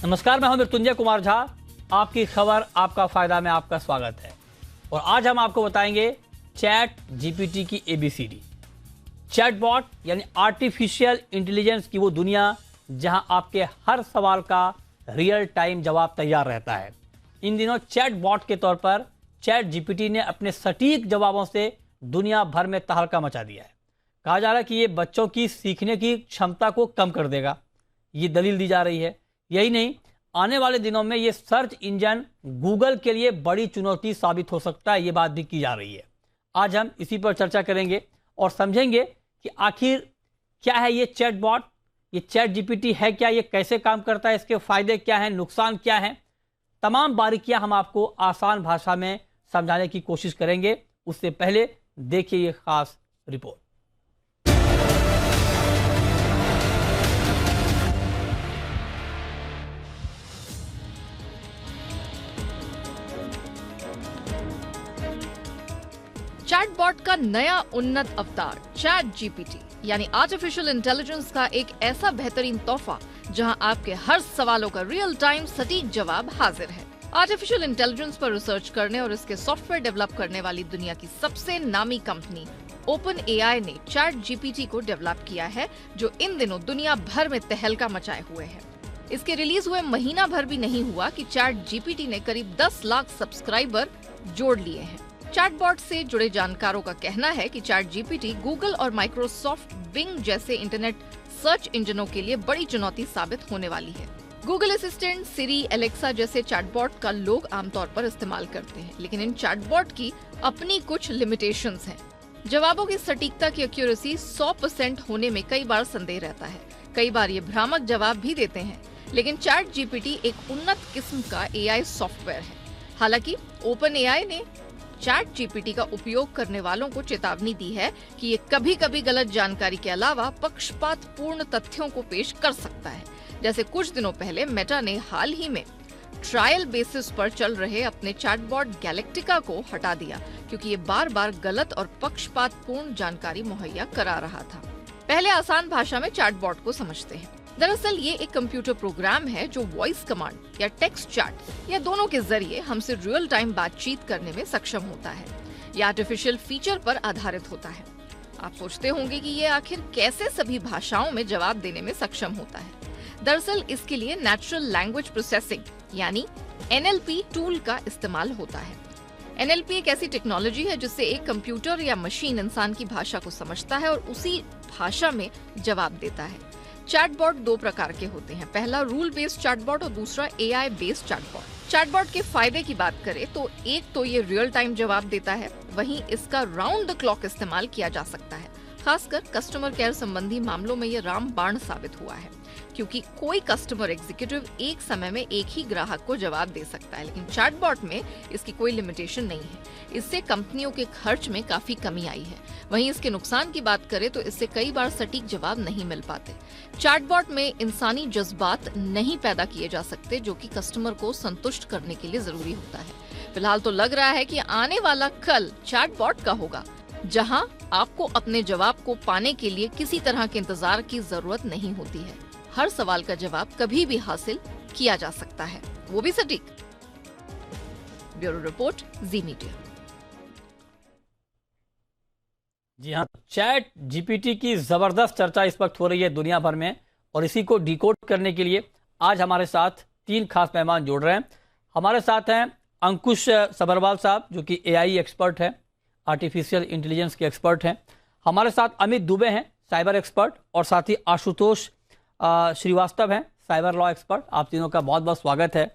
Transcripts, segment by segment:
नमस्कार, मैं हूं मृत्युंजय कुमार झा। आपकी खबर, आपका फायदा में आपका स्वागत है। और आज हम आपको बताएंगे चैट जीपीटी की एबीसीडी। चैटबॉट यानी आर्टिफिशियल इंटेलिजेंस की वो दुनिया जहां आपके हर सवाल का रियल टाइम जवाब तैयार रहता है। इन दिनों चैटबॉट के तौर पर चैट जीपीटी ने अपने सटीक जवाबों से दुनिया भर में तहलका मचा दिया है। कहा जा रहा है कि ये बच्चों की सीखने की क्षमता को कम कर देगा, ये दलील दी जा रही है। यही नहीं, आने वाले दिनों में ये सर्च इंजन गूगल के लिए बड़ी चुनौती साबित हो सकता है, ये बात भी की जा रही है। आज हम इसी पर चर्चा करेंगे और समझेंगे कि आखिर क्या है ये चैटबॉट, ये चैट जीपीटी है क्या, ये कैसे काम करता है, इसके फायदे क्या हैं, नुकसान क्या हैं। तमाम बारीकियां हम आपको आसान भाषा में समझाने की कोशिश करेंगे। उससे पहले देखिए ये खास रिपोर्ट। चैटबॉट का नया उन्नत अवतार चैट जीपीटी यानी आर्टिफिशियल इंटेलिजेंस का एक ऐसा बेहतरीन तोहफा जहां आपके हर सवालों का रियल टाइम सटीक जवाब हाजिर है। आर्टिफिशियल इंटेलिजेंस पर रिसर्च करने और इसके सॉफ्टवेयर डेवलप करने वाली दुनिया की सबसे नामी कंपनी ओपन एआई ने चैट जीपीटी को डेवलप किया है, जो इन दिनों दुनिया भर में तहलका मचाए हुए है। इसके रिलीज हुए महीना भर भी नहीं हुआ कि चैट जीपीटी ने करीब 10 लाख सब्सक्राइबर जोड़ लिए हैं। चैटबॉट से जुड़े जानकारों का कहना है कि चैट जीपीटी गूगल और माइक्रोसॉफ्ट बिंग जैसे इंटरनेट सर्च इंजनों के लिए बड़ी चुनौती साबित होने वाली है। गूगल असिस्टेंट, सिरी, एलेक्सा जैसे चैटबॉट का लोग आमतौर पर इस्तेमाल करते हैं, लेकिन इन चैटबॉट की अपनी कुछ लिमिटेशंस हैं। जवाबों की सटीकता की एक्यूरेसी 100% होने में कई बार संदेह रहता है। कई बार ये भ्रामक जवाब भी देते हैं, लेकिन चैट जीपीटी एक उन्नत किस्म का एआई सॉफ्टवेयर है। हालांकि ओपन एआई ने चैट जीपीटी का उपयोग करने वालों को चेतावनी दी है कि ये कभी-कभी गलत जानकारी के अलावा पक्षपातपूर्ण तथ्यों को पेश कर सकता है। जैसे कुछ दिनों पहले मेटा ने हाल ही में ट्रायल बेसिस पर चल रहे अपने चैटबॉट गैलेक्टिका को हटा दिया, क्योंकि ये बार-बार गलत और पक्षपातपूर्ण जानकारी मुहैया करा रहा था। पहले आसान भाषा में चैटबॉट को समझते हैं। दरअसल ये एक कंप्यूटर प्रोग्राम है जो वॉइस कमांड या टेक्स्ट चैट या दोनों के जरिए हमसे रियल टाइम बातचीत करने में सक्षम होता है। यह आर्टिफिशियल फीचर पर आधारित होता है। आप सोचते होंगे कि ये आखिर कैसे सभी भाषाओं में जवाब देने में सक्षम होता है। दरअसल इसके लिए नेचुरल लैंग्वेज प्रोसेसिंग यानी एनएलपी टूल का इस्तेमाल होता है। एनएलपी एक ऐसी टेक्नोलॉजी है जिससे एक कंप्यूटर या मशीन इंसान की भाषा को समझता है और उसी भाषा में जवाब देता है। चैटबॉट दो प्रकार के होते हैं, पहला रूल बेस्ड चैटबॉट और दूसरा एआई बेस्ड चैटबॉट। चैटबॉट के फायदे की बात करें तो एक तो ये रियल टाइम जवाब देता है, वहीं इसका राउंड द क्लॉक इस्तेमाल किया जा सकता है। खासकर कस्टमर केयर संबंधी मामलों में ये रामबाण साबित हुआ है, क्योंकि कोई कस्टमर एग्जीक्यूटिव एक समय में एक ही ग्राहक को जवाब दे सकता है, लेकिन चैटबॉट में इसकी कोई लिमिटेशन नहीं है। इससे कंपनियों के खर्च में काफी कमी आई है। वहीं इसके नुकसान की बात करें तो इससे कई बार सटीक जवाब नहीं मिल पाते। चैटबॉट में इंसानी जज्बात नहीं पैदा किए जा सकते, जो कि कस्टमर को संतुष्ट करने के लिए जरूरी होता है। फिलहाल तो लग रहा है कि आने वाला कल चैटबॉट का होगा, जहां आपको अपने जवाब को पाने के लिए किसी तरह के इंतजार की जरूरत नहीं होती है। हर सवाल का जवाब कभी भी हासिल किया जा सकता है, वो भी सटीक। ब्यूरो रिपोर्ट, जी मीडिया। जी हाँ, चैट जीपीटी की जबरदस्त चर्चा इस वक्त हो रही है दुनिया भर में, और इसी को डिकोड करने के लिए आज हमारे साथ 3 खास मेहमान जुड़ रहे हैं। हमारे साथ हैं अंकुश सबरवाल साहब, जो कि एआई एक्सपर्ट है, आर्टिफिशियल इंटेलिजेंस के एक्सपर्ट हैं। हमारे साथ अमित दुबे हैं, साइबर एक्सपर्ट, और साथ ही आशुतोष श्रीवास्तव हैं, साइबर लॉ एक्सपर्ट। आप तीनों का बहुत बहुत स्वागत है।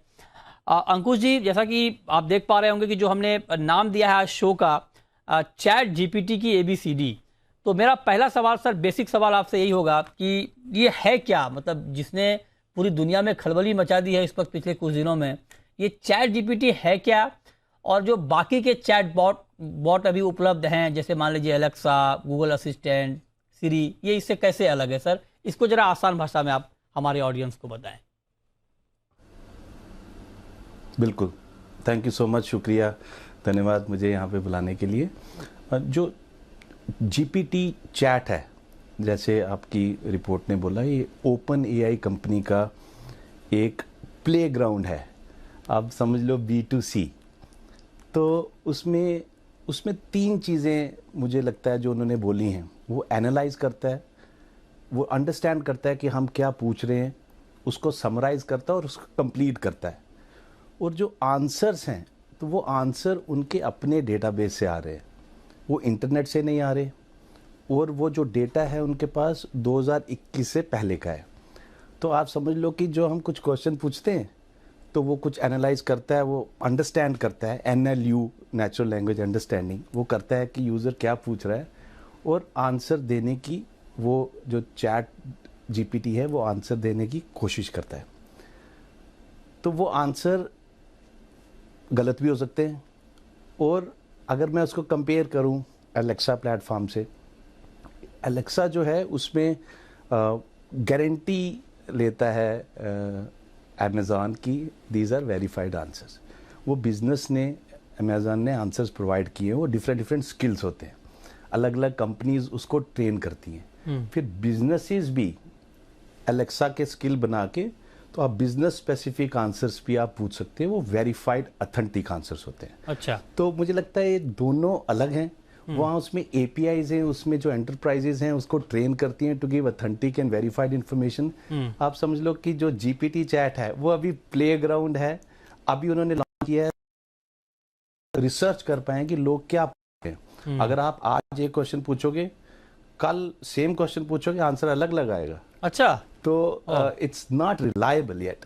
अंकुश जी, जैसा कि आप देख पा रहे होंगे कि जो हमने नाम दिया है आज शो का, चैट जीपीटी की एबीसीडी, तो मेरा पहला सवाल सर, बेसिक सवाल आपसे यही होगा कि ये है क्या, मतलब जिसने पूरी दुनिया में खलबली मचा दी है इस वक्त पिछले कुछ दिनों में, ये चैट जीपीटी है क्या? और जो बाकी के चैट बॉट अभी उपलब्ध हैं, जैसे मान लीजिए एलेक्सा, गूगल असिस्टेंट, सिरी, ये इससे कैसे अलग है सर? इसको जरा आसान भाषा में आप हमारे ऑडियंस को बताएं। बिल्कुल, थैंक यू सो मच, शुक्रिया, धन्यवाद मुझे यहाँ पे बुलाने के लिए। जो जीपीटी चैट है, जैसे आपकी रिपोर्ट ने बोला, ये ओपन एआई कंपनी का एक प्ले ग्राउंड है, आप समझ लो B2C। तो उसमें 3 चीज़ें मुझे लगता है जो उन्होंने बोली हैं। वो एनालाइज करता है, वो अंडरस्टैंड करता है कि हम क्या पूछ रहे हैं, उसको समराइज करता है और उसको कंप्लीट करता है। और जो आंसर्स हैं तो वो आंसर उनके अपने डेटाबेस से आ रहे हैं, वो इंटरनेट से नहीं आ रहे। और वो जो डेटा है उनके पास 2021 से पहले का है। तो आप समझ लो कि जो हम कुछ क्वेश्चन पूछते हैं तो वो कुछ एनालाइज करता है, वो अंडरस्टैंड करता है, NLU नेचुरल लैंग्वेज अंडरस्टैंडिंग, वो करता है कि यूज़र क्या पूछ रहा है और आंसर देने की, वो जो चैट GPT है वो आंसर देने की कोशिश करता है। तो वो आंसर गलत भी हो सकते हैं। और अगर मैं उसको कंपेयर करूं एलेक्सा प्लेटफॉर्म से, एलेक्सा जो है उसमें गारंटी लेता है अमेज़ॉन की दीज आर वेरीफाइड आंसर्स। वो बिजनेस ने, अमेज़ॉन ने आंसर्स प्रोवाइड किए हैं, वो डिफरेंट स्किल्स होते हैं, अलग अलग कंपनीज उसको ट्रेन करती हैं। फिर बिजनेसेस भी एलेक्सा के स्किल बना के, तो आप बिजनेस स्पेसिफिक आंसर्स भी आप पूछ सकते हैं, वो वेरीफाइड ऑथेंटिक आंसर्स होते हैं। अच्छा, तो मुझे लगता है ये दोनों अलग हैं। वहाँ उसमें APIs हैं, उसमें जो एंटरप्राइजेज हैं उसको ट्रेन करती हैं to give authentic and verified information. आप समझ लो कि जो GPT चैट है वो अभी प्ले ग्राउंड है, अभी उन्होंने लॉन्च किया है, रिसर्च कर पाए कि लोग क्या पूछते हैं। अगर आप आज एक क्वेश्चन पूछोगे, कल सेम क्वेश्चन पूछोगे, आंसर अलग लगाएगा। अच्छा, तो इट्स नॉट रिलायबल येट।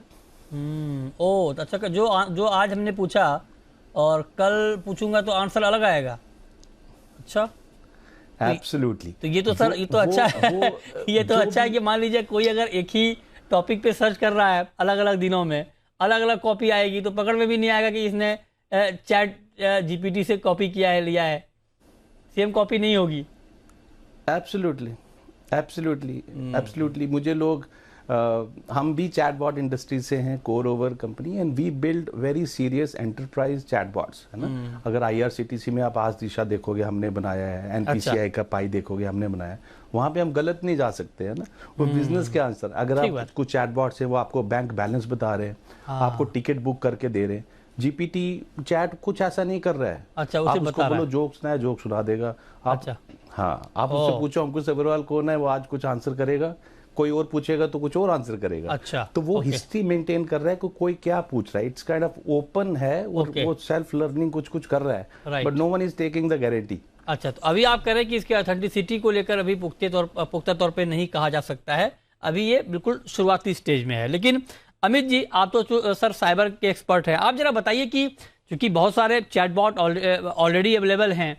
ओ, तो अच्छा, जो आज हमने पूछा और कल पूछूंगा तो आंसर अलग आएगा। अच्छा, एब्सोल्युटली। तो ये तो सर, ये तो अच्छा है। ये तो अच्छा है कि मान लीजिए कोई अगर एक ही टॉपिक पे सर्च कर रहा है, अलग अलग दिनों में अलग अलग कॉपी आएगी, तो पकड़ में भी नहीं आएगा कि इसने चैट GPT से कॉपी किया है, लिया है। सेम कॉपी नहीं होगी। Absolutely, absolutely. मुझे लोग, हम भी चैटबॉट इंडस्ट्री से हैं, CoRover company, and we build very serious enterprise chatbots, है ना। अगर IRCTC में आप आज दिशा देखोगे हमने बनाया है, NPCI का पाई देखोगे हमने बनाया है, वहाँ पे हम गलत नहीं जा सकते, है ना। वो बिजनेस के आंसर, अगर आप कुछ चैटबॉट्स है वो आपको बैंक बैलेंस बता रहे हैं, आपको टिकट बुक करके दे रहे हैं। GPT चैट कुछ ऐसा नहीं कर रहा है। अच्छा, उसे आप बता उसको रहा बोलो है। जोक सुनाए, जोक सुना देगा। आप, अच्छा, हाँ, आप उससे पूछो अंकुश अग्रवाल कौन है, वो आज कुछ आंसर करेगा, कोई और पूछेगा तो कुछ और आंसर करेगा। अच्छा, तो वो हिस्ट्री मेंटेन कर रहा है कि कोई क्या पूछ रहा है। इट्स काइंड ऑफ ओपन है और वो सेल्फ लर्निंग कुछ कर रहा है, but no one is taking the guarantee. अच्छा, तो अभी आप कह रहे हैं कि इसके ऑथेंटिसिटी को लेकर अभी पुख्ता तौर पे नहीं कहा जा सकता है, अभी ये बिल्कुल शुरुआती स्टेज में है। लेकिन अमित जी, आप तो सर साइबर के एक्सपर्ट हैं, आप जरा बताइए कि क्योंकि बहुत सारे चैटबॉट ऑलरेडी अवेलेबल हैं,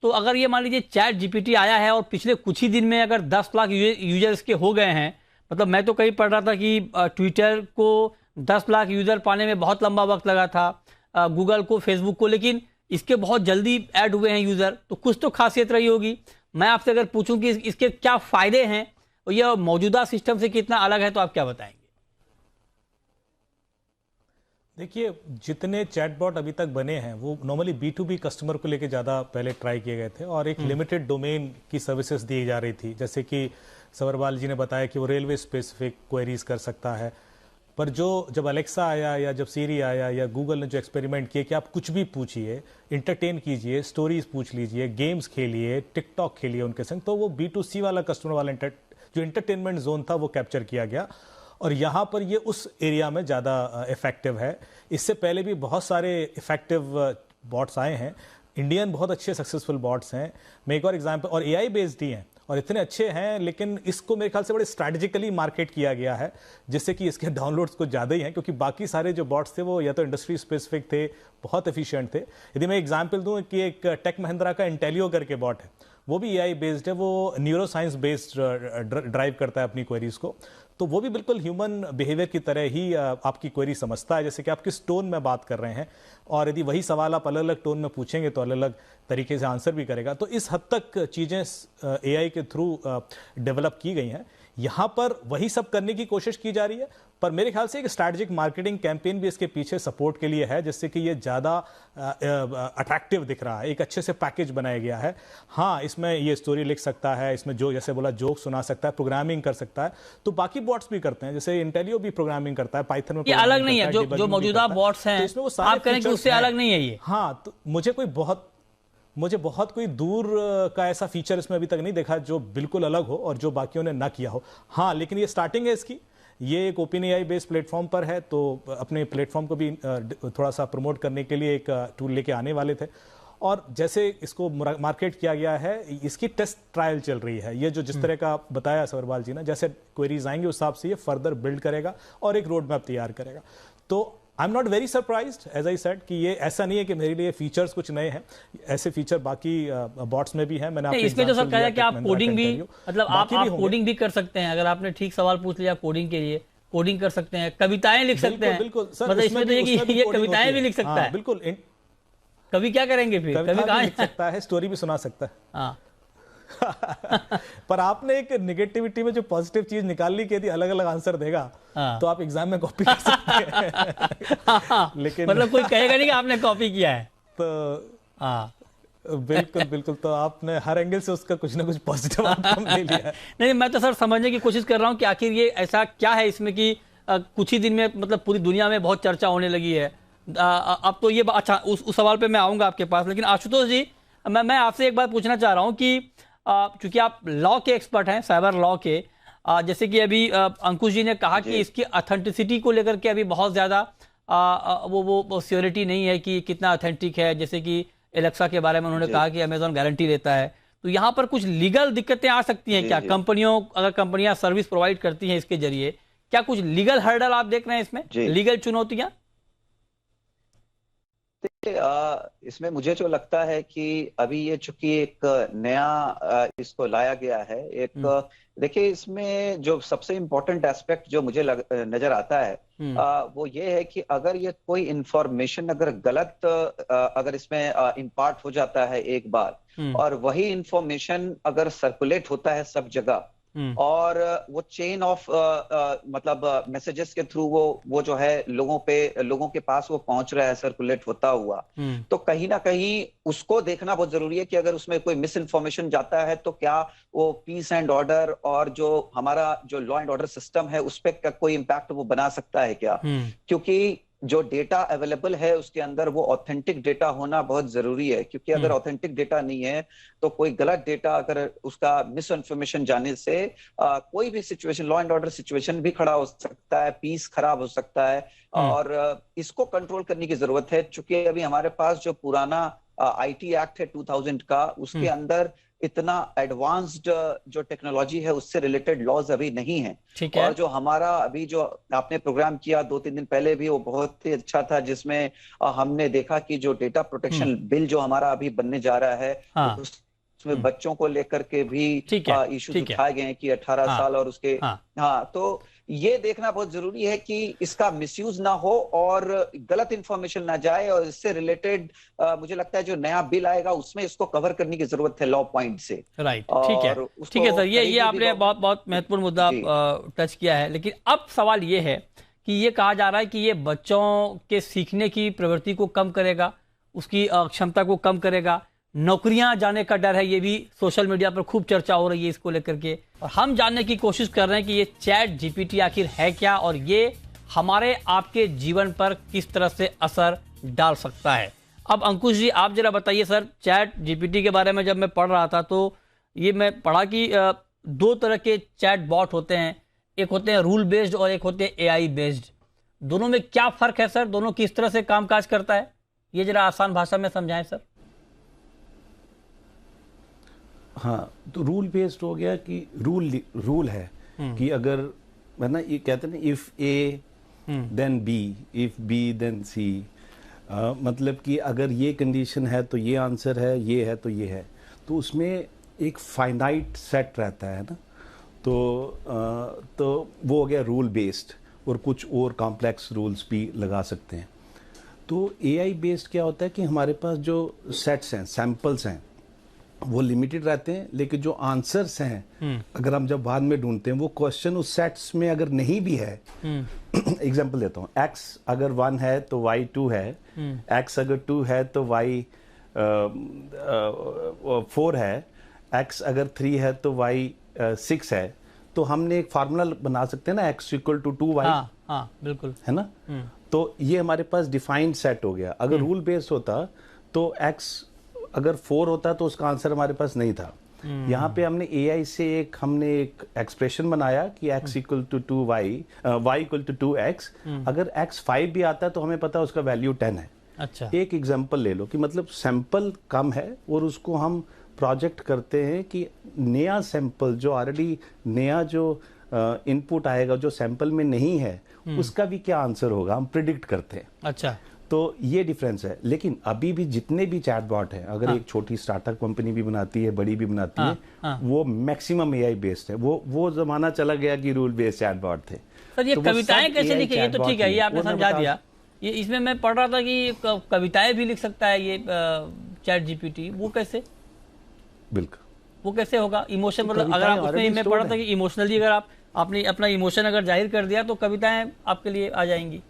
तो अगर ये मान लीजिए चैट GPT आया है और पिछले कुछ ही दिन में अगर 10 लाख यूजर्स के हो गए हैं, मतलब मैं तो कहीं पढ़ रहा था कि ट्विटर को 10 लाख यूजर पाने में बहुत लंबा वक्त लगा था, गूगल को, फेसबुक को, लेकिन इसके बहुत जल्दी ऐड हुए हैं यूजर, तो कुछ तो खासियत रही होगी। मैं आपसे अगर पूछूं कि इसके क्या फायदे हैं और यह मौजूदा सिस्टम से कितना अलग है, तो आप क्या बताएंगे? देखिए, जितने चैटबॉट अभी तक बने हैं वो नॉर्मली B2B कस्टमर को लेके ज़्यादा पहले ट्राई किए गए थे और एक लिमिटेड डोमेन की सर्विसेज दी जा रही थी। जैसे कि सवरवाल जी ने बताया कि वो रेलवे स्पेसिफिक क्वेरीज कर सकता है, पर जब अलेक्सा आया या जब सीरी आया या गूगल ने जो एक्सपेरिमेंट किए कि आप कुछ भी पूछिए, इंटरटेन कीजिए, स्टोरीज पूछ लीजिए, गेम्स खेलिए, टिकटॉक खेलिए उनके संग, तो वो B2C वाला कस्टमर वाला जो इंटरटेनमेंट जोन था वो कैप्चर किया गया और यहाँ पर ये उस एरिया में ज़्यादा इफेक्टिव है। इससे पहले भी बहुत सारे इफेक्टिव बॉट्स आए हैं, इंडियन बहुत अच्छे सक्सेसफुल बॉट्स हैं। मैं एक और एग्जांपल, और AI बेस्ड ही हैं और इतने अच्छे हैं, लेकिन इसको मेरे ख्याल से बड़े स्ट्रैटेजिकली मार्केट किया गया है, जिससे कि इसके डाउनलोड्स कुछ ज़्यादा ही हैं, क्योंकि बाकी सारे जो बॉट्स थे वो या तो इंडस्ट्री स्पेसिफिक थे, बहुत एफिशिएंट थे। यदि मैं एग्जांपल दूं कि एक टेक महिंद्रा का इंटेलियो करके बॉट है, वो भी AI बेस्ड है, वो न्यूरो साइंस बेस्ड ड्राइव करता है अपनी क्वेरीज को, तो वो भी बिल्कुल ह्यूमन बिहेवियर की तरह ही आपकी क्वेरी समझता है, जैसे कि आप किस टोन में बात कर रहे हैं, और यदि वही सवाल आप अलग अलग टोन में पूछेंगे तो अलग अलग तरीके से आंसर भी करेगा। तो इस हद तक चीज़ें AI के थ्रू डेवलप की गई हैं। यहाँ पर वही सब करने की कोशिश की जा रही है, पर मेरे ख्याल से एक स्ट्रैटेजिक मार्केटिंग कैंपेन भी इसके पीछे सपोर्ट के लिए है, जिससे कि ये ज़्यादा अट्रैक्टिव दिख रहा है, एक अच्छे से पैकेज बनाया गया है। हाँ, इसमें ये स्टोरी लिख सकता है, इसमें जो जैसे बोला जोक सुना सकता है, प्रोग्रामिंग कर सकता है, तो बाकी बॉट्स भी करते हैं, जैसे इंटेलियो भी प्रोग्रामिंग करता है, पाइथन में ये अलग नहीं है, जो मौजूदा बॉट्स हैं आप करें कि उससे अलग नहीं है ये। हाँ, तो मुझे बहुत कोई दूर का ऐसा फीचर इसमें अभी तक नहीं देखा जो बिल्कुल अलग हो और जो बाकियों ने ना किया हो। हाँ, लेकिन ये स्टार्टिंग है इसकी, ये एक OpenAI बेस्ड प्लेटफॉर्म पर है, तो अपने प्लेटफॉर्म को भी थोड़ा सा प्रमोट करने के लिए एक टूल लेके आने वाले थे। और जैसे इसको मार्केट किया गया है, इसकी टेस्ट ट्रायल चल रही है। ये जो जिस तरह का बताया सवरवाल जी ने, जैसे क्वेरीज आएंगे उस हिसाब से ये फर्दर बिल्ड करेगा और एक रोड मैप तैयार करेगा। तो I am not very surprised, as I said, कि ये ऐसा नहीं है कि मेरे लिए फीचर्स कुछ नए हैं, ऐसे फीचर बाकी बॉट्स में भी हैं। मैंने इसमें जो सर कहा कि आप कोडिंग भी, मतलब आप कोडिंग भी कर सकते हैं, अगर आपने ठीक सवाल पूछ लिया कोडिंग के लिए कोडिंग कर सकते हैं, कविताएं लिख सकते हैं। बिल्कुल सर, मतलब इसमें तो ये कविताएं भी लिख सकता है। बिल्कुल। कवि क्या करेंगे फिर? कवि कहाँ लिख सकता है, स्टोरी भी सुना सकता है। हाँ। पर आपने एक निगेटिविटी में जो पॉजिटिव चीज निकाल ली, कि अलग अलग आंसर देगा, हाँ। तो आप एग्जाम में कॉपी कर सकते हैं। लेकिन मतलब कोई कहेगा नहीं कि आपने कॉपी किया है। तो हाँ, बिल्कुल बिल्कुल, तो आपने हर एंगल से उसका कुछ ना कुछ पॉजिटिव आउटकम ले लिया है। नहीं, मैं तो सर समझने की कोशिश कर रहा हूँ कि आखिर ये ऐसा क्या है इसमें कि कुछ ही दिन में मतलब पूरी दुनिया में बहुत चर्चा होने लगी है। अब तो ये अच्छा, उस सवाल पे मैं आऊंगा आपके पास, लेकिन आशुतोष जी मैं आपसे एक बात पूछना चाह रहा हूँ कि चूंकि आप लॉ के एक्सपर्ट हैं, साइबर लॉ के, जैसे कि अभी अंकुश जी ने कहा कि इसकी ऑथेंटिसिटी को लेकर के अभी बहुत ज़्यादा वो सियोरिटी नहीं है कि कितना ऑथेंटिक है। जैसे कि एलेक्सा के बारे में उन्होंने कहा कि अमेजॉन गारंटी लेता है, तो यहाँ पर कुछ लीगल दिक्कतें आ सकती हैं क्या? अगर कंपनियां सर्विस प्रोवाइड करती हैं इसके जरिए, क्या कुछ लीगल हर्डल आप देख रहे हैं इसमें, लीगल चुनौतियां? इसमें मुझे जो लगता है कि अभी ये चूंकि एक नया इसको लाया गया है, एक देखिए इसमें जो सबसे इम्पोर्टेंट एस्पेक्ट जो मुझे नजर आता है वो ये है कि अगर ये कोई इंफॉर्मेशन अगर गलत अगर इसमें इम्पार्ट हो जाता है एक बार, और वही इंफॉर्मेशन अगर सर्कुलेट होता है सब जगह, और वो चेन ऑफ मतलब मैसेजेस के थ्रू वो जो है लोगों के पास वो पहुंच रहा है सर्कुलेट होता हुआ, तो कहीं ना कहीं उसको देखना बहुत जरूरी है कि अगर उसमें कोई मिस इन्फॉर्मेशन जाता है तो क्या वो पीस एंड ऑर्डर और जो हमारा जो लॉ एंड ऑर्डर सिस्टम है उस पर कोई इम्पैक्ट वो बना सकता है क्या? क्योंकि जो डेटा अवेलेबल है उसके अंदर वो ऑथेंटिक डेटा होना बहुत जरूरी है, क्योंकि अगर ऑथेंटिक डेटा नहीं है तो कोई गलत डेटा अगर उसका मिस इन्फॉर्मेशन जाने से कोई भी situation, law and order situation भी खड़ा हो सकता है, पीस खराब हो सकता है, और इसको कंट्रोल करने की जरूरत है। चूंकि अभी हमारे पास जो पुराना IT एक्ट है 2000 का, उसके अंदर इतना एडवांस्ड जो टेक्नोलॉजी है उससे रिलेटेड लॉज अभी नहीं है। और जो हमारा अभी जो आपने प्रोग्राम किया 2-3 दिन पहले भी, वो बहुत ही अच्छा था, जिसमें हमने देखा कि जो डेटा प्रोटेक्शन बिल जो हमारा अभी बनने जा रहा है, उसमें बच्चों को लेकर के भी इश्यूज उठाए गए हैं कि 18 साल और उसके तो ये देखना बहुत जरूरी है कि इसका मिसयूज ना हो और गलत इंफॉर्मेशन ना जाए, और इससे रिलेटेड मुझे लगता है जो नया बिल आएगा उसमें इसको कवर करने की जरूरत है लॉ पॉइंट से। राइट, ठीक है सर, ये आपने बहुत महत्वपूर्ण मुद्दा टच किया है। लेकिन अब सवाल ये है कि ये कहा जा रहा है कि ये बच्चों के सीखने की प्रवृत्ति को कम करेगा, उसकी क्षमता को कम करेगा, नौकरियां जाने का डर है, ये भी सोशल मीडिया पर खूब चर्चा हो रही है इसको लेकर के। और हम जानने की कोशिश कर रहे हैं कि ये चैट GPT आखिर है क्या, और ये हमारे आपके जीवन पर किस तरह से असर डाल सकता है। अब अंकुश जी आप जरा बताइए सर, चैट GPT के बारे में जब मैं पढ़ रहा था तो ये मैं पढ़ा कि 2 तरह के चैट बॉट होते हैं, एक होते हैं रूल बेस्ड और एक होते हैं AI बेस्ड। दोनों में क्या फर्क है सर, दोनों किस तरह से कामकाज करता है, ये जरा आसान भाषा में समझाएं सर। हाँ, तो रूल बेस्ड हो गया कि रूल है कि अगर है ना, ये कहते हैं ना, if A then B, if B then C, मतलब कि अगर ये कंडीशन है तो ये आंसर है, ये है तो ये है, तो उसमें एक फाइनाइट सेट रहता है ना, तो वो हो गया रूल बेस्ड, और कुछ और कॉम्प्लेक्स रूल्स भी लगा सकते हैं। तो AI बेस्ड क्या होता है कि हमारे पास जो सेट्स हैं, सैंपल्स हैं, वो लिमिटेड रहते हैं, लेकिन जो आंसर्स हैं अगर हम जब बाद में ढूंढते हैं वो क्वेश्चन उस सेट्स में अगर नहीं भी है, एग्जांपल देता हूँ, x अगर 1 है तो y 2 है, x अगर 2 है तो y 4 है, x अगर 3 है तो y 6 है, तो हमने एक फार्मूला बना सकते हैं ना, x इक्वल टू 2y। हाँ बिल्कुल, है ना। तो ये हमारे पास डिफाइंड सेट हो गया। अगर रूल बेस्ड होता तो x अगर 4 होता तो उसका आंसर हमारे पास नहीं था। यहाँ पे हमने AI से हमने एक एक्सप्रेशन बनाया कि x equal to 2y, y equal to 2x। अगर x 5 भी आता है तो हमें पता है उसका वैल्यू 10 है। अच्छा, एक एग्जांपल ले लो कि मतलब सैंपल कम है और उसको हम प्रोजेक्ट करते हैं कि नया सैंपल जो ऑलरेडी नया जो इनपुट आएगा जो सैंपल में नहीं है उसका भी क्या आंसर होगा, हम प्रिडिक्ट करते हैं। अच्छा, तो ये डिफरेंस है। लेकिन अभी भी जितने भी चैटबॉट हैं, अगर एक छोटी स्टार्टअप कंपनी भी बनाती है, बड़ी भी बनाती है, वो मैक्सिमम AI बेस्ड है। वो जमाना चला गया कि रूल बेस्ड चैटबॉट थे। सर ये तो वो कविताएं सब कैसे AI लिखे, ये तो chatbot ठीक है, ये ही आपने वो मैं समझा बता- दिया। ये इसमें मैं पढ़ रहा था कि कविताएं भी लिख सकता है ये चैट जीपीटी, वो कैसे, बिल्कुल वो कैसे होगा? इमोशन मतलब अगर कविताएं आप उसमें, already मैं पढ़ रहा था stored कि इमोशनली अगर आपने अपना इमोशन अगर जाहिर कर दिया तो कविताएं आपके लिए आ जाएंगी,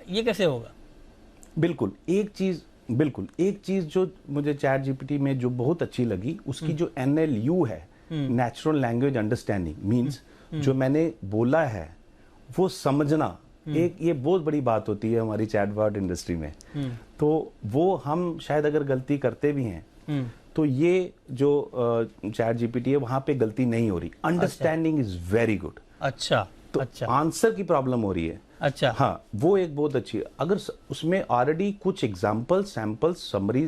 ये कैसे होगा? बिल्कुल एक चीज जो मुझे चैट जीपीटी में जो बहुत अच्छी लगी, उसकी जो NLU है, नेचुरल लैंग्वेज अंडरस्टैंडिंग, मींस जो मैंने बोला है वो समझना, एक ये बहुत बड़ी बात होती है हमारी चैटबॉट इंडस्ट्री में। तो वो हम शायद अगर गलती करते भी हैं तो ये जो चैट जीपीटी है वहां पे गलती नहीं हो रही। Understanding is very good. अच्छा, तो अच्छा, आंसर की प्रॉब्लम हो रही है। अच्छा, हाँ, वो एक बहुत अच्छी है। अगर उसमें ऑलरेडी कुछ एग्जांपल सैंपल्स समरी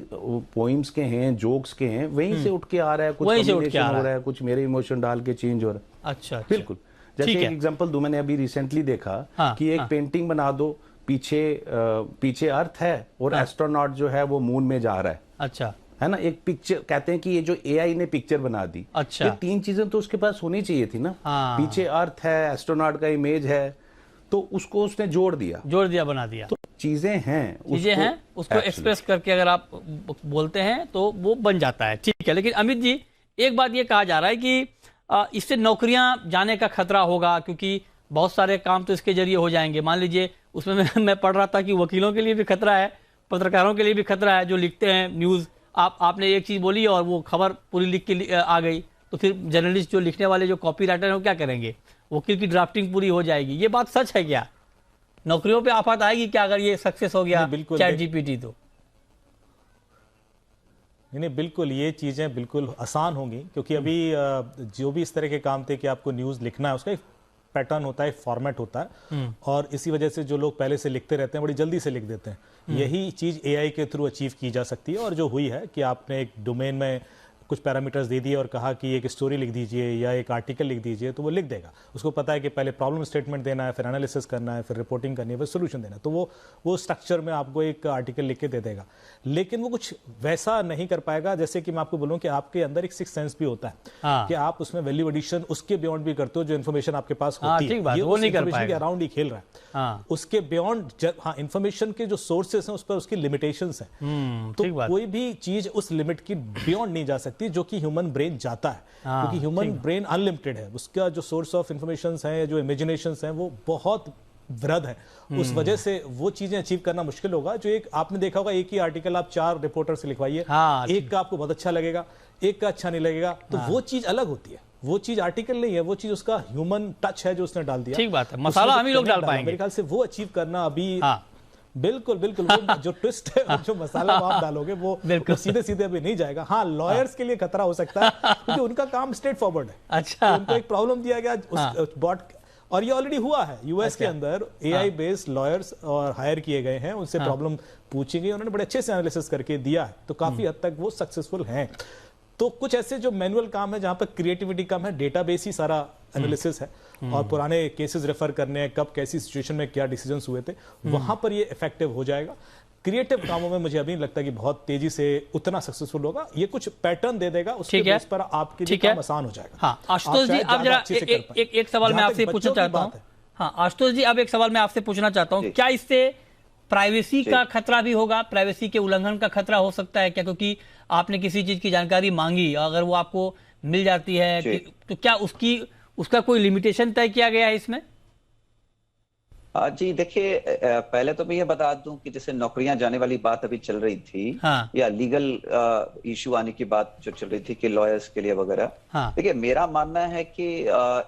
पोइम्स के हैं, जोक्स के हैं, वहीं से उठ के आ रहा है, कुछ वहीं से उठ के कॉम्बिनेशन आ रहा हो रहा है, कुछ मेरे इमोशन डाल के चेंज हो रहा है। अच्छा, बिल्कुल। जैसे ठीक एक है। एग्जांपल दूं, मैंने अभी रिसेंटली देखा हाँ, कि एक हाँ। पेंटिंग बना दो, पीछे अर्थ है और एस्ट्रोनॉट जो है वो मून में जा रहा है। अच्छा, है ना। एक पिक्चर कहते हैं कि ये जो AI ने पिक्चर बना दी। अच्छा। ये 3 चीजें तो उसके पास होनी चाहिए थी ना। हाँ। पीछे अर्थ है, एस्ट्रोनॉट का इमेज है, तो उसको उसने जोड़ दिया। बना दिया। तो चीजें हैं उसको Absolutely. एक्सप्रेस करके अगर आप बोलते हैं तो वो बन जाता है। ठीक है, लेकिन अमित जी एक बात ये कहा जा रहा है कि इससे नौकरियां जाने का खतरा होगा, क्योंकि बहुत सारे काम तो इसके जरिए हो जाएंगे। मान लीजिए उसमें मैं पढ़ रहा था कि वकीलों के लिए भी खतरा है, पत्रकारों के लिए भी खतरा है, जो लिखते हैं न्यूज़। आपने एक चीज़ बोली और वो खबर पूरी लिख के आ गई, तो फिर जर्नलिस्ट जो लिखने वाले जो कॉपी राइटर हैं वो क्या करेंगे? वकील की ड्राफ्टिंग पूरी हो जाएगी। ये बात सच है क्या? नौकरियों पे आफत आएगी क्या अगर ये सक्सेस हो गया चैट जीपीटी? तो नहीं, बिल्कुल ये चीज़ें बिल्कुल आसान होंगी, क्योंकि अभी जो भी इस तरह के काम थे कि आपको न्यूज़ लिखना है, उसका एक पैटर्न होता है, फॉर्मेट होता है, और इसी वजह से जो लोग पहले से लिखते रहते हैं बड़ी जल्दी से लिख देते हैं। यही चीज़ AI के थ्रू अचीव की जा सकती है। और जो हुई है कि आपने एक डोमेन में कुछ पैरामीटर्स दे दिए और कहा कि एक स्टोरी लिख दीजिए या एक आर्टिकल लिख दीजिए, तो वो लिख देगा। उसको पता है कि पहले प्रॉब्लम स्टेटमेंट देना है, फिर एनालिसिस करना है, फिर रिपोर्टिंग करनी है, फिर सोल्यूशन देना है, तो वो स्ट्रक्चर में आपको एक आर्टिकल लिख के दे देगा। लेकिन वो कुछ वैसा नहीं कर पाएगा। जैसे कि मैं आपको बोलूं कि आपके अंदर एक सिक्स सेंस भी होता है। हाँ। कि आप उसमें वैल्यू एडिशन उसके बियॉन्ड भी करते हो जो इन्फॉर्मेशन आपके पास होती है। ठीक बात, ये वो उस नहीं कर information पाएगा। के अराउंड ही खेल रहा है। हाँ। उसके बियॉन्ड इन्फॉर्मेशन के जो सोर्सेस हैं उस पर उसकी लिमिटेशंस हैं। तो ठीक बात। कोई भी चीज उस लिमिट की बियॉन्ड नहीं जा सकती जो कि ह्यूमन ब्रेन जाता है। हाँ, क्योंकि ह्यूमन ब्रेन अनलिमिटेड है, उसका जो सोर्स ऑफ इंफॉर्मेशन है, जो इमेजिनेशंस हैं, वो बहुत वृहद है। उस वजह से वो चीजें अचीव करना मुश्किल होगा। जो एक आपने देखा होगा, एक ही आर्टिकल आप 4 रिपोर्टर से लिखवाइए, हाँ, एक का आपको बहुत अच्छा लगेगा, एक का अच्छा नहीं लगेगा, तो वो चीज अलग होती है। वो चीज आर्टिकल नहीं है, वो चीज उसका ह्यूमन टच है जो उसने डाल दिया। ठीक बात है, मसाला हम ही लोग डाल पाएंगे। मेरे ख्याल से वो अचीव करना अभी हाँ। बिल्कुल वो जो ट्विस्ट है और जो मसाला आप डालोगे वो सीधे सीधे अभी नहीं जाएगा। हाँ, लॉयर्स के लिए खतरा हो सकता है, क्योंकि उनका काम स्ट्रेट फॉरवर्ड है। अच्छा। तो उनको एक प्रॉब्लम दिया गया उस बॉट, और ये ऑलरेडी हुआ है यूएस के अंदर। AI बेस्ड लॉयर्स और हायर किए गए हैं, उनसे प्रॉब्लम पूछी गई, उन्होंने बड़े अच्छे से एनालिसिस करके दिया है, तो काफी हद तक वो सक्सेसफुल हैं। तो कुछ ऐसे जो मैनुअल काम है जहां पर क्रिएटिविटी कम है, डेटाबेस ही सारा एनालिसिस है, और पुराने केसेस रेफर करने हैं, कब कैसी सिचुएशन में क्या डिसीजंस हुए थे, वहां पर ये इफेक्टिव हो जाएगा। क्रिएटिव कामों में मुझे अभी नहीं लगता कि बहुत तेजी से उतना सक्सेसफुल होगा। ये कुछ पैटर्न दे देगा, उसके बेस पर आपके लिए काम आसान हो जाएगा। हाँ, आशुतोष जी, आप जरा एक सवाल मैं आपसे पूछना चाहता हूँ। हाँ, आशुतोष जी, अब एक सवाल मैं आपसे पूछना चाहता हूँ, क्या इससे प्राइवेसी का खतरा भी होगा, प्राइवेसी के उल्लंघन का खतरा हो सकता है क्या? क्योंकि आपने किसी चीज की जानकारी मांगी, अगर वो आपको मिल जाती है तो क्या उसका कोई लिमिटेशन तय किया गया है इसमें? जी देखिए, पहले तो मैं ये बता दूं कि जैसे नौकरियां जाने वाली बात अभी चल रही थी, हाँ। या लीगल इशू आने की बात जो चल रही थी कि लॉयर्स के लिए वगैरह, हाँ। देखिए मेरा मानना है कि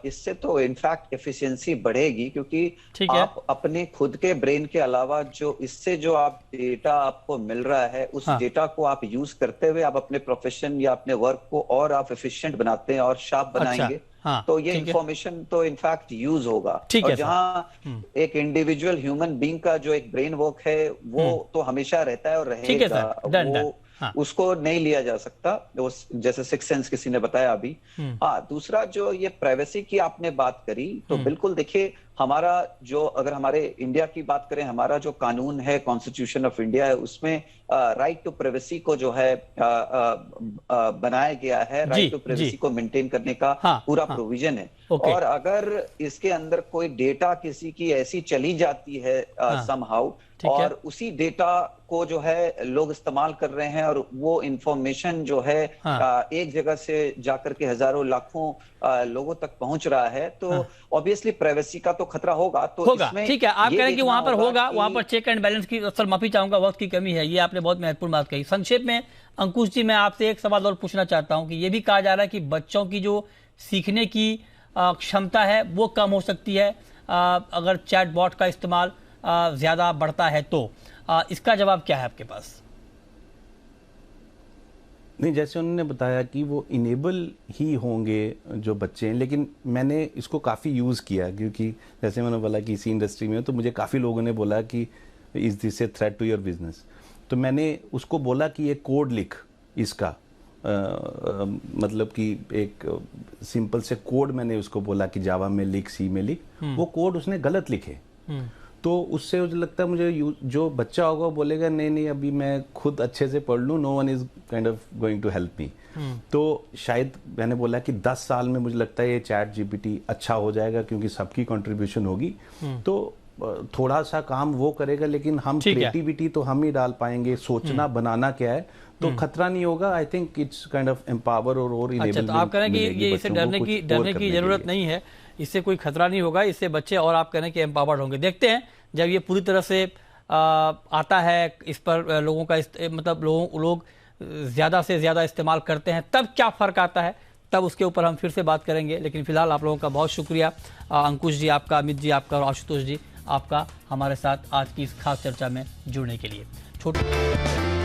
इससे तो इनफैक्ट एफिशिएंसी बढ़ेगी, क्योंकि आप अपने खुद के ब्रेन के अलावा जो इससे जो आप डेटा आपको मिल रहा है, उस डेटा को आप यूज करते हुए आप अपने प्रोफेशन या अपने वर्क को और आप एफिशिएंट बनाते हैं और शार्प बनाएंगे। हाँ, तो ये इंफॉर्मेशन तो इनफैक्ट यूज होगा। और जहां एक इंडिविजुअल ह्यूमन बीइंग का जो एक ब्रेन वर्क है वो तो हमेशा रहता है और रहेगा, वो उसको नहीं लिया जा सकता, जैसे सिक्स सेंस किसी ने बताया अभी। हाँ, दूसरा जो ये प्राइवेसी की आपने बात करी, तो बिल्कुल देखिए, हमारा जो, अगर हमारे इंडिया की बात करें, हमारा जो कानून है, कॉन्स्टिट्यूशन ऑफ इंडिया है, उसमें राइट टू प्राइवेसी को जो है बनाया गया है, राइट टू प्राइवेसी को मेंटेन करने का पूरा प्रोविजन है। और अगर इसके अंदर कोई डेटा किसी की ऐसी चली जाती है समहाउ, और उसी डेटा को जो है लोग इस्तेमाल कर रहे हैं, और वो इंफॉर्मेशन जो है एक जगह से जाकर के हजारों लाखों लोगों तक पहुंच रहा है, तो ऑब्वियसली प्राइवेसी का तो खतरा होगा। तो इसमें ठीक है, आप कह रहे हैं कि वहां पर होगा, वहां पर चेक एंड बैलेंस की, सर माफी चाहूंगा, वक्त की कमी है, ये आपने बहुत महत्वपूर्ण बात कही। संक्षेप में अंकुश जी, मैं आपसे एक सवाल और पूछना चाहता हूं कि ये भी कहा जा रहा है कि बच्चों की जो सीखने की क्षमता है वो कम हो सकती है अगर चैटबॉट का इस्तेमाल ज्यादा बढ़ता है तो। इसका जवाब क्या है आपके पास? नहीं, जैसे उन्होंने बताया कि वो इनेबल ही होंगे जो बच्चे हैं, लेकिन मैंने इसको काफ़ी यूज़ किया, क्योंकि जैसे मैंने बोला कि इसी इंडस्ट्री में, तो मुझे काफ़ी लोगों ने बोला कि is this a threat to your business. तो मैंने उसको बोला कि ये कोड लिख इसका, मतलब कि एक सिंपल से कोड मैंने उसको बोला कि जावा में लिख, सी में लिख, वो कोड उसने गलत लिखे। तो उससे मुझे लगता है, मुझे जो बच्चा होगा वो बोलेगा नहीं नहीं, अभी मैं खुद अच्छे से पढ़ लूँ, no one is kind of going to help me. तो शायद मैंने बोला कि 10 साल में मुझे लगता है ये चैट जीपीटी अच्छा हो जाएगा, क्योंकि सबकी कंट्रीब्यूशन होगी। तो थोड़ा सा काम वो करेगा, लेकिन हम क्रिएटिविटी तो हम ही डाल पाएंगे, सोचना बनाना क्या है, तो खतरा नहीं होगा। I think it's kind of empower और इनेबलमेंट। अच्छा, तो आप कह रहे हैं कि ये इससे डरने की जरूरत नहीं है, इससे कोई खतरा नहीं होगा, इससे बच्चे, और आप कह रहे हैं कि एम्पावर्ड होंगे। देखते हैं जब ये पूरी तरह से आता है, इस पर लोगों का मतलब लोग ज़्यादा से ज़्यादा इस्तेमाल करते हैं, तब क्या फ़र्क आता है, तब उसके ऊपर हम फिर से बात करेंगे। लेकिन फिलहाल आप लोगों का बहुत शुक्रिया, अंकुश जी आपका, अमित जी आपका और आशुतोष जी आपका, हमारे साथ आज की इस खास चर्चा में जुड़ने के लिए। छोटे